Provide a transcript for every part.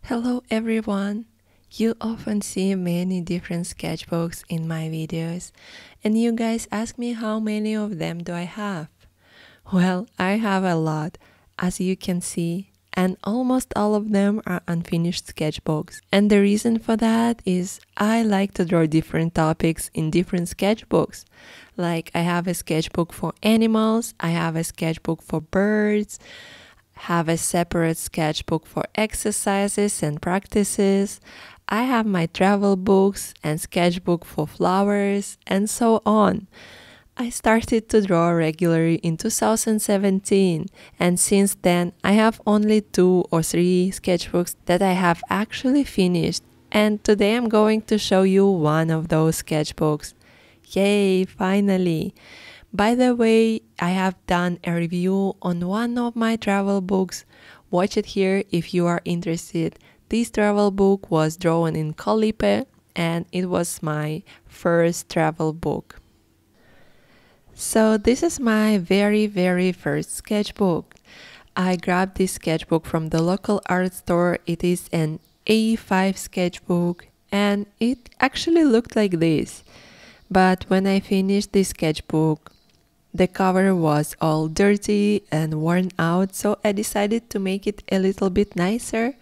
Hello everyone! You often see many different sketchbooks in my videos, and you guys ask me how many of them do I have? Well, I have a lot, as you can see, and almost all of them are unfinished sketchbooks. And the reason for that is I like to draw different topics in different sketchbooks. Like I have a sketchbook for animals, I have a sketchbook for birds, have a separate sketchbook for exercises and practices. I have my travel books and sketchbook for flowers and so on. I started to draw regularly in 2017, and since then I have only 2 or 3 sketchbooks that I have actually finished, and today I'm going to show you one of those sketchbooks. Yay, finally! By the way, I have done a review on one of my travel books. Watch it here if you are interested. This travel book was drawn in Calipe, and it was my first travel book. So this is my very first sketchbook. I grabbed this sketchbook from the local art store. It is an A5 sketchbook, and it actually looked like this. But when I finished this sketchbook, the cover was all dirty and worn out, so I decided to make it a little bit nicer,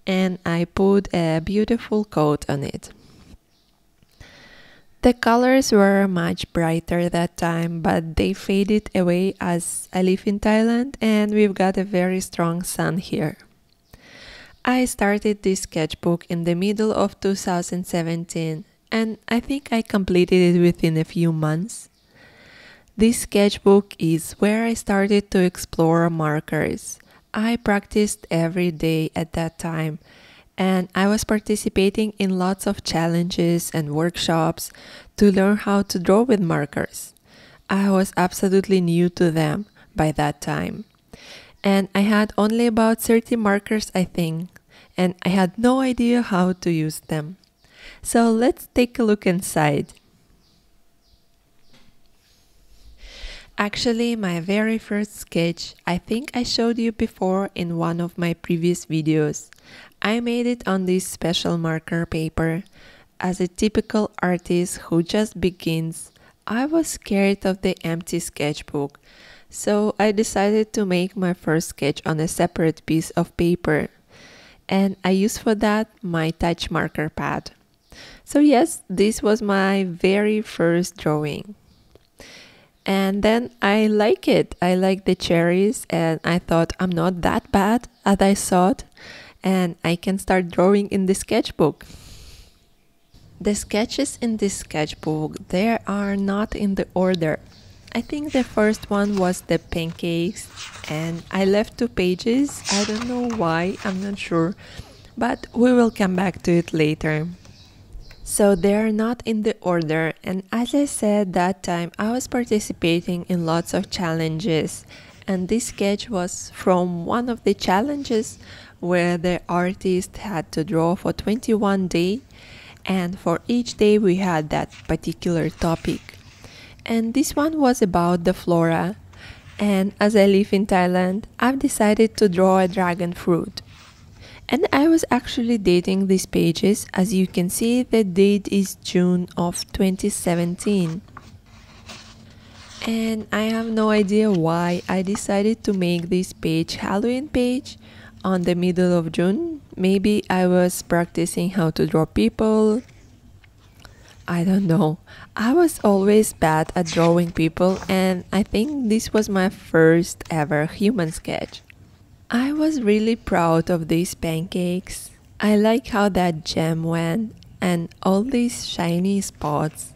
and I put a beautiful coat on it. The colors were much brighter that time, but they faded away as I live in Thailand and we've got a very strong sun here. I started this sketchbook in the middle of 2017, and I think I completed it within a few months. This sketchbook is where I started to explore markers. I practiced every day at that time, and I was participating in lots of challenges and workshops to learn how to draw with markers. I was absolutely new to them by that time, and I had only about 30 markers, I think, and I had no idea how to use them. So let's take a look inside. Actually, my very first sketch, I think I showed you before in one of my previous videos. I made it on this special marker paper. As a typical artist who just begins, I was scared of the empty sketchbook, so I decided to make my first sketch on a separate piece of paper. And I used for that my touch marker pad. So yes, this was my very first drawing. And then I like it. I like the cherries, and I thought I'm not that bad as I thought, and I can start drawing in the sketchbook. The sketches in this sketchbook, they are not in the order. I think the first one was the pancakes, and I left 2 pages. I don't know why, I'm not sure, but we will come back to it later. So they are not in the order, and as I said that time, I was participating in lots of challenges, and this sketch was from one of the challenges where the artist had to draw for 21 days, and for each day we had that particular topic. And this one was about the flora, and as I live in Thailand, I've decided to draw a dragon fruit. And I was actually dating these pages. As you can see, the date is June of 2017. And I have no idea why I decided to make this page Halloween page on the middle of June. Maybe I was practicing how to draw people. I don't know. I was always bad at drawing people, and I think this was my first ever human sketch. I was really proud of these pancakes. I like how that gem went and all these shiny spots.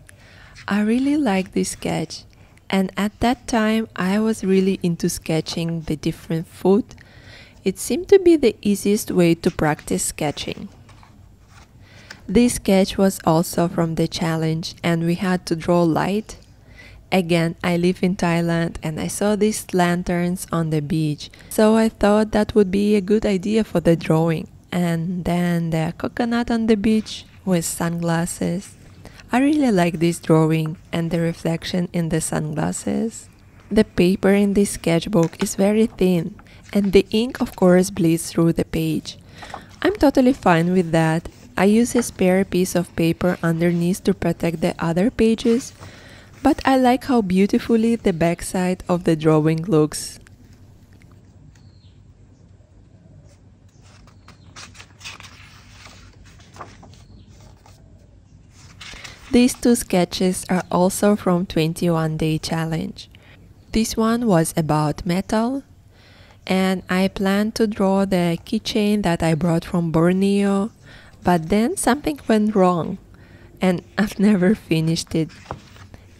I really like this sketch, and at that time I was really into sketching the different food. It seemed to be the easiest way to practice sketching. This sketch was also from the challenge, and we had to draw light. Again, I live in Thailand, and I saw these lanterns on the beach, so I thought that would be a good idea for the drawing. And then the coconut on the beach with sunglasses. I really like this drawing and the reflection in the sunglasses. The paper in this sketchbook is very thin, and the ink of course bleeds through the page. I'm totally fine with that. I use a spare piece of paper underneath to protect the other pages, but I like how beautifully the backside of the drawing looks. These two sketches are also from 21-day challenge. This one was about metal, and I planned to draw the keychain that I brought from Borneo, but then something went wrong, and I've never finished it.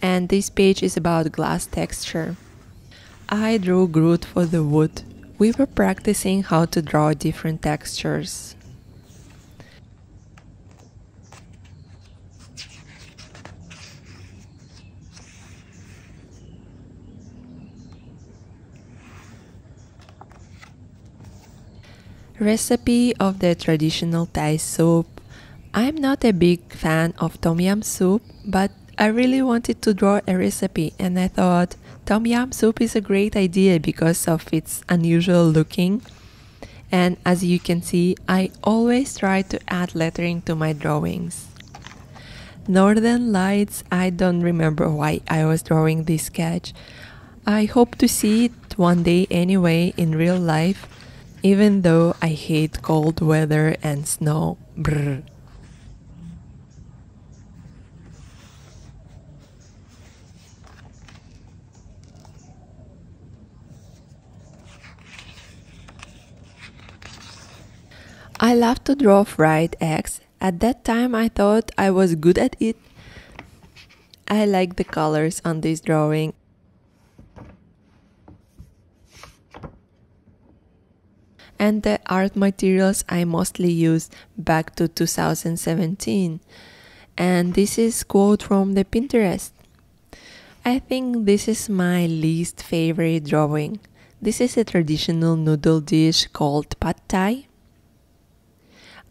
And this page is about glass texture. I drew Groot for the wood. We were practicing how to draw different textures. Recipe of the traditional Thai soup. I'm not a big fan of tom yum soup, but I really wanted to draw a recipe and I thought tom yum soup is a great idea because of its unusual looking. And as you can see, I always try to add lettering to my drawings. Northern Lights, I don't remember why I was drawing this sketch. I hope to see it one day anyway in real life, even though I hate cold weather and snow. Brr. I love to draw fried eggs. At that time I thought I was good at it. I like the colors on this drawing. And the art materials I mostly used back to 2017. And this is quote from the Pinterest. I think this is my least favorite drawing. This is a traditional noodle dish called pad thai.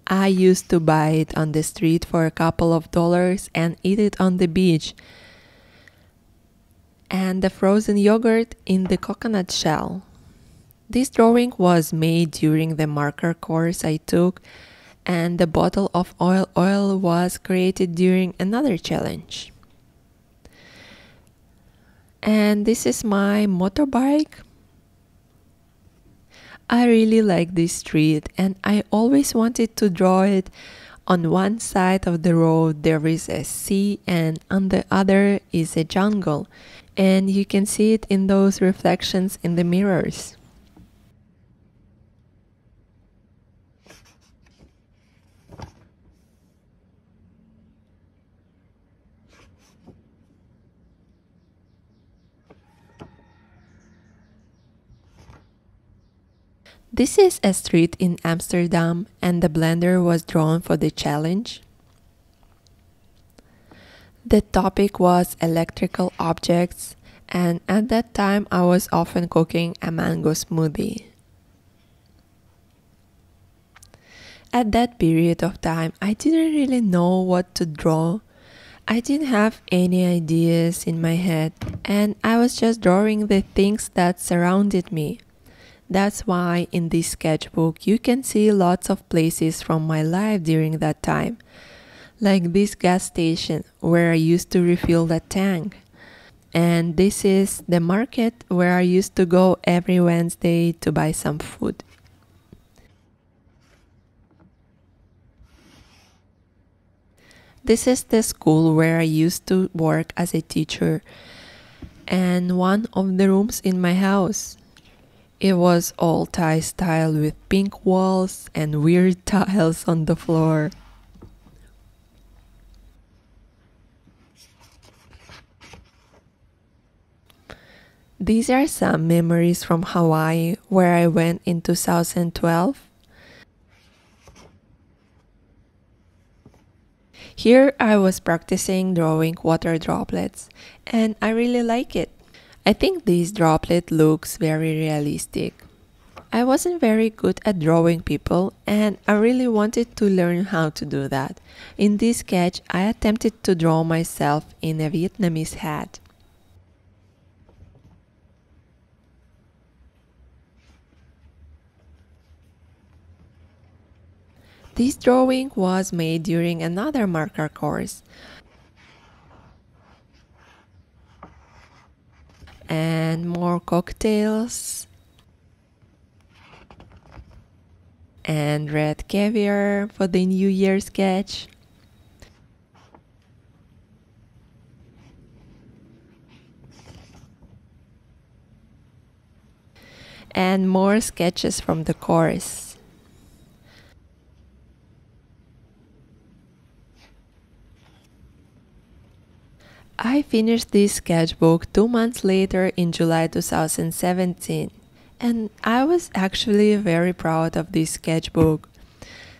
I used to buy it on the street for a couple of dollars and eat it on the beach. And the frozen yogurt in the coconut shell. This drawing was made during the marker course I took, and the bottle of oil was created during another challenge. And this is my motorbike. I really like this street and I always wanted to draw it. On one side of the road there is a sea and on the other is a jungle, and you can see it in those reflections in the mirrors. This is a street in Amsterdam and the blender was drawn for the challenge. The topic was electrical objects, and at that time I was often cooking a mango smoothie. At that period of time, I didn't really know what to draw. I didn't have any ideas in my head, and I was just drawing the things that surrounded me. That's why in this sketchbook you can see lots of places from my life during that time. Like this gas station where I used to refill the tank. And this is the market where I used to go every Wednesday to buy some food. This is the school where I used to work as a teacher and one of the rooms in my house. It was all Thai style with pink walls and weird tiles on the floor. These are some memories from Hawaii where I went in 2012. Here I was practicing drawing water droplets and I really like it. I think this droplet looks very realistic. I wasn't very good at drawing people and I really wanted to learn how to do that. In this sketch, I attempted to draw myself in a Vietnamese hat. This drawing was made during another marker course. And more cocktails. And red caviar for the New Year sketch. And more sketches from the course. I finished this sketchbook 2 months later in July 2017, and I was actually very proud of this sketchbook.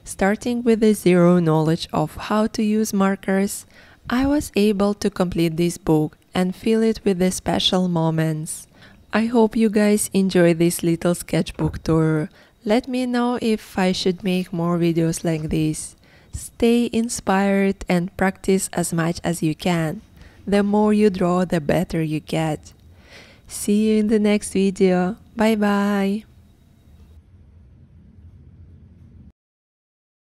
Starting with the zero knowledge of how to use markers, I was able to complete this book and fill it with the special moments. I hope you guys enjoy this little sketchbook tour. Let me know if I should make more videos like this. Stay inspired and practice as much as you can. The more you draw, the better you get. See you in the next video. Bye bye.